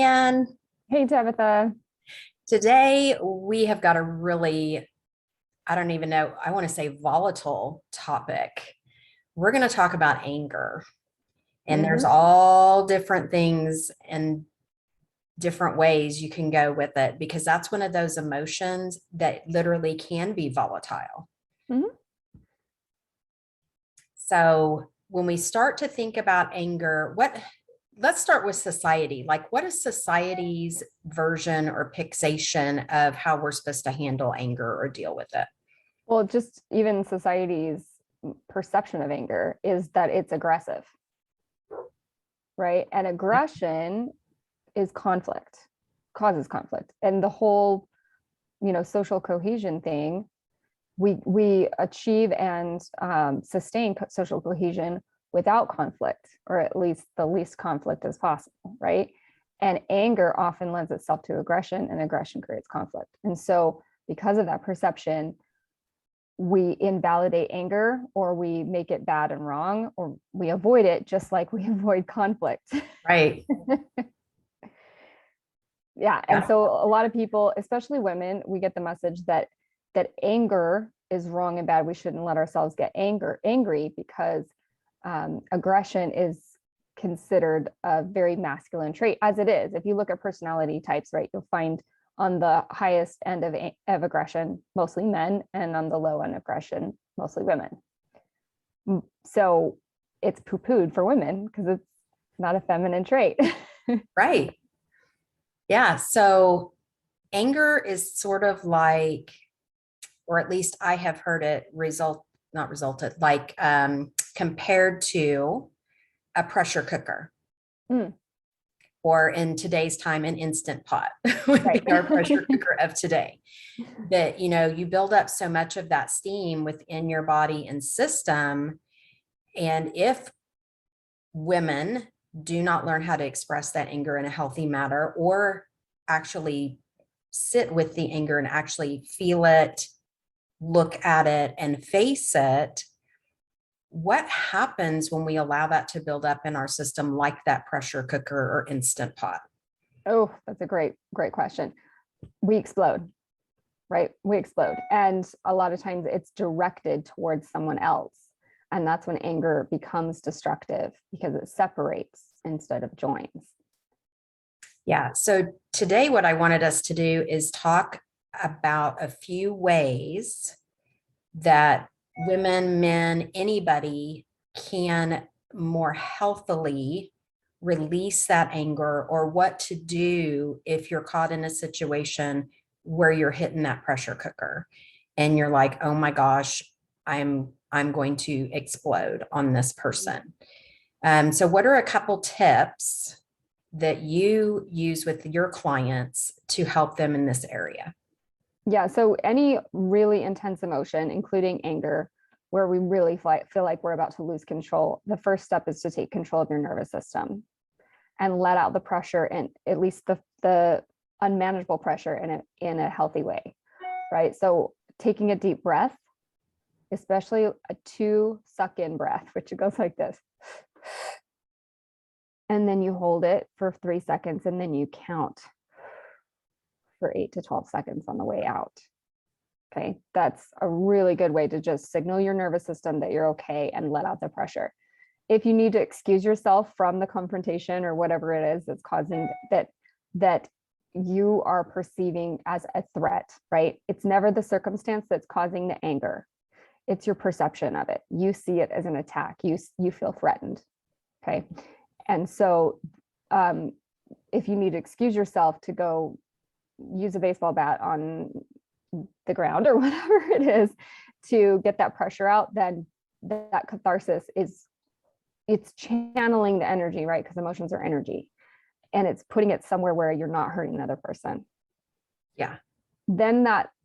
Merianne. Hey, Tabitha. Today we have got a really, I don't even know, I want to say volatile topic. We're going to talk about anger, and there's hmm all different things and different ways you can go with it because that's one of those emotions that literally can be volatile. hmm So when we start to think about anger, let's start with society. Like, what is society's version or fixation of how we're supposed to handle anger or deal with it? Well, just even society's perception of anger is that it's aggressive, right? And aggression is conflict, causes conflict. And the whole, social cohesion thing, we achieve and sustain social cohesion without conflict, or at least the least conflict as possible, right? And anger often lends itself to aggression, and aggression creates conflict. And so, because of that perception, we invalidate anger, or we make it bad and wrong, or we avoid it, just like we avoid conflict. Right. Yeah. And Yeah. so a lot of people, especially women, we get the message that anger is wrong and bad. We shouldn't let ourselves get angry because aggression is considered a very masculine trait, as it is. If you look at personality types, right, you'll find on the highest end of aggression, mostly men, and on the low end of aggression, mostly women. So it's poo-pooed for women because it's not a feminine trait. Right. Yeah. So anger is sort of like, or at least I have heard it not resulted, like compared to a pressure cooker. Mm, Or in today's time, an instant pot would right. be our pressure cooker of today. That, you build up so much of that steam within your body and system. And if women do not learn how to express that anger in a healthy manner, or actually sit with the anger and actually feel it, look at it, and face it, what happens when we allow that to build up in our system like that pressure cooker or instant pot? Oh, that's a great question. We explode, right? We explode. And a lot of times it's directed towards someone else. And that's when anger becomes destructive because it separates instead of joins. Yeah. So today, what I wanted us to do is talk about a few ways that women, men, anybody can more healthily release that anger, or what to do if you're caught in a situation where you're hitting that pressure cooker and you're like, oh my gosh, I'm going to explode on this person. So what are a couple tips that you use with your clients to help them in this area? Yeah. So any really intense emotion, including anger, where we really feel like we're about to lose control, the first step is to take control of your nervous system and let out the pressure, and at least the unmanageable pressure in a healthy way, right? So taking a deep breath, especially a 2 suck in breath, which it goes like this. And then you hold it for 3 seconds, and then you count for 8 to 12 seconds on the way out. Okay. That's a really good way to just signal your nervous system that you're okay and let out the pressure. If you need to excuse yourself from the confrontation or whatever it is that's causing that you are perceiving as a threat, right? It's never the circumstance that's causing the anger. It's your perception of it. You see it as an attack. You feel threatened. Okay. And so if you need to excuse yourself to go use a baseball bat on the ground or whatever it is to get that pressure out, then that catharsis it's channeling the energy, right? Because emotions are energy, and it's putting it somewhere where you're not hurting another person. Yeah. Then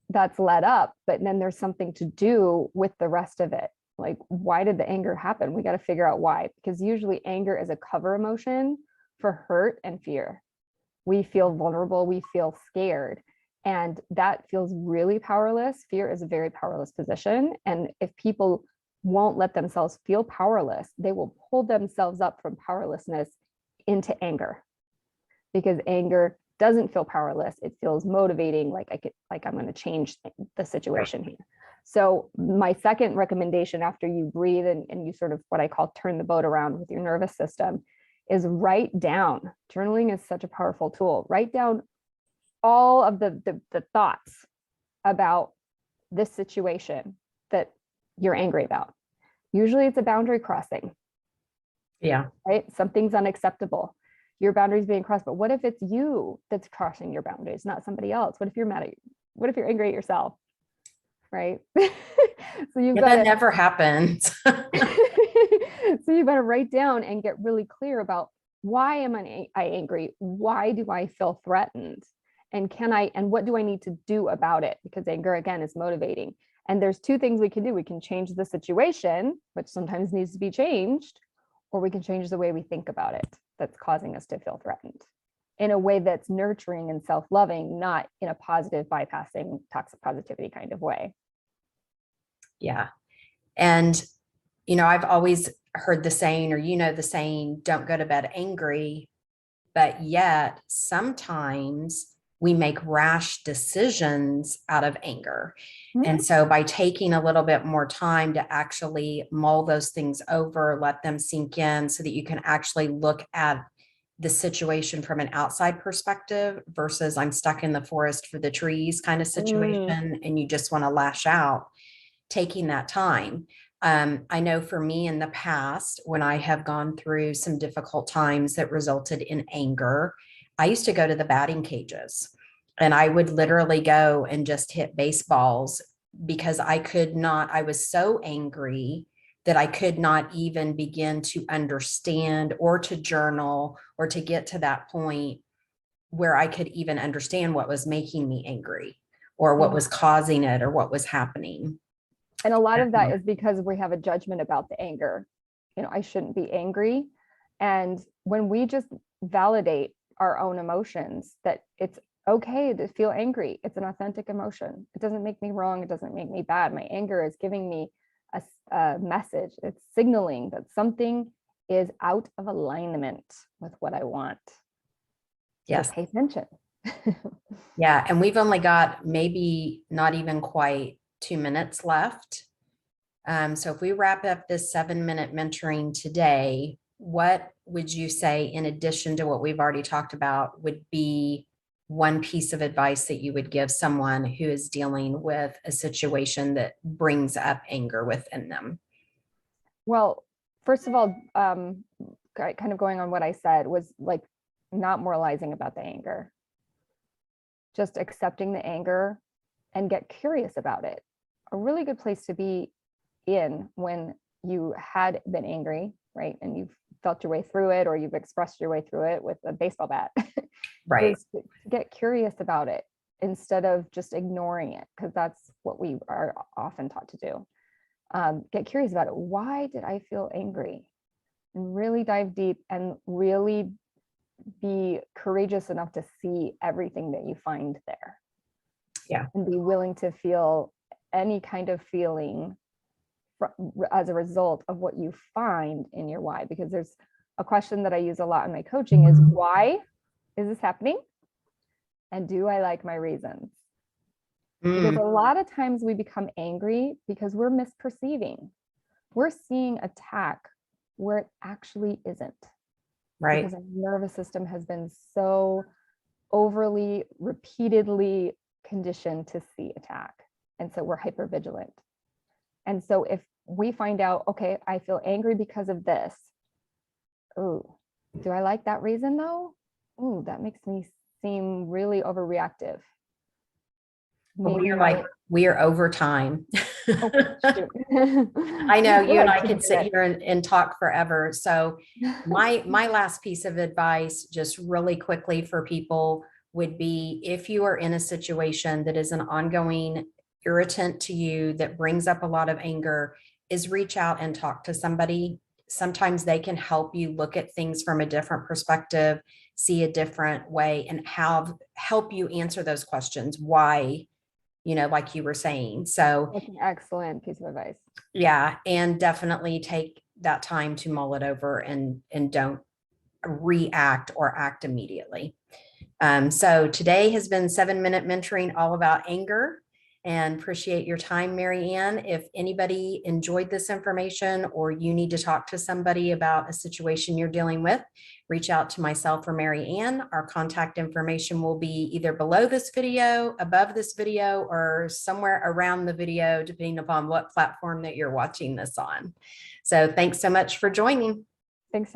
that's let up, but then there's something to do with the rest of it. Like, why did the anger happen? We got to figure out why, because usually anger is a cover emotion for hurt and fear. We feel vulnerable, we feel scared, and that feels really powerless. Fear is a very powerless position, and if people won't let themselves feel powerless, they will pull themselves up from powerlessness into anger. because anger doesn't feel powerless. It feels motivating, like I'm going to change the situation here. So my second recommendation after you breathe and you sort of what I call turn the boat around with your nervous system is write down. Journaling is such a powerful tool. Write down all of the thoughts about this situation that you're angry about. Usually it's a boundary crossing. Yeah. Right? Something's unacceptable. Your boundaries being crossed, but what if it's you that's crossing your boundaries, not somebody else? What if you're mad at you? What if you're angry at yourself? Right? So you've got that never happens. So you better write down and get really clear about why am I angry? Why do I feel threatened? And what do I need to do about it? Because anger, again, is motivating. And there's two things we can do. We can change the situation, which sometimes needs to be changed, or we can change the way we think about it that's causing us to feel threatened in a way that's nurturing and self-loving, not in a positive, bypassing toxic positivity kind of way. Yeah. And, I've always heard the saying, or the saying, don't go to bed angry. But yet sometimes we make rash decisions out of anger. Mm-hmm. And so by taking a little bit more time to actually mull those things over, let them sink in so that you can actually look at the situation from an outside perspective versus I'm stuck in the forest for the trees kind of situation, and you just want to lash out, taking that time. I know for me in the past, when I have gone through some difficult times that resulted in anger, I used to go to the batting cages and I would literally go and just hit baseballs because I was so angry that I could not even begin to understand or to journal or to get to that point where I could even understand what was making me angry or what was causing it or what was happening. And a lot of that is because we have a judgment about the anger. I shouldn't be angry. And when we just validate our own emotions, that it's okay to feel angry, it's an authentic emotion. It doesn't make me wrong. It doesn't make me bad. My anger is giving me a message. It's signaling that something is out of alignment with what I want. Yes. So pay attention. Yeah. And we've only got maybe not even quite 2 minutes left. So if we wrap up this 7-minute mentoring today, what would you say, in addition to what we've already talked about, would be one piece of advice that you would give someone who is dealing with a situation that brings up anger within them? Well, first of all, kind of going on what I said was like not moralizing about the anger, just accepting the anger and get curious about it. A really good place to be in when you had been angry, right? And you've felt your way through it, or you've expressed your way through it with a baseball bat. Right. Is to get curious about it instead of just ignoring it, because that's what we are often taught to do. Get curious about it. Why did I feel angry? And really dive deep and really be courageous enough to see everything that you find there. Yeah. And be willing to feel any kind of feeling as a result of what you find in your why. Because there's a question that I use a lot in my coaching is, why is this happening? And do I like my reasons? Because a lot of times we become angry because we're misperceiving. We're seeing attack where it actually isn't. Right. Because our nervous system has been so overly, repeatedly conditioned to see attack. And so we're hypervigilant. And so if we find out, okay, I feel angry because of this. Oh, do I like that reason though? Oh, that makes me seem really overreactive. Well, we are over time. Oh, I know you and I could sit here and talk forever. So my last piece of advice, just really quickly for people, would be if you are in a situation that is an ongoing irritant to you that brings up a lot of anger, is reach out and talk to somebody. Sometimes they can help you look at things from a different perspective, see a different way, and help you answer those questions. Why? Like you were saying. So that's an excellent piece of advice. Yeah. And definitely take that time to mull it over and don't react or act immediately. So today has been 7-minute mentoring all about anger, and appreciate your time, Merianne. If anybody enjoyed this information or you need to talk to somebody about a situation you're dealing with, reach out to myself or Merianne. Our contact information will be either below this video, above this video, or somewhere around the video, depending upon what platform that you're watching this on. So thanks so much for joining. Thanks.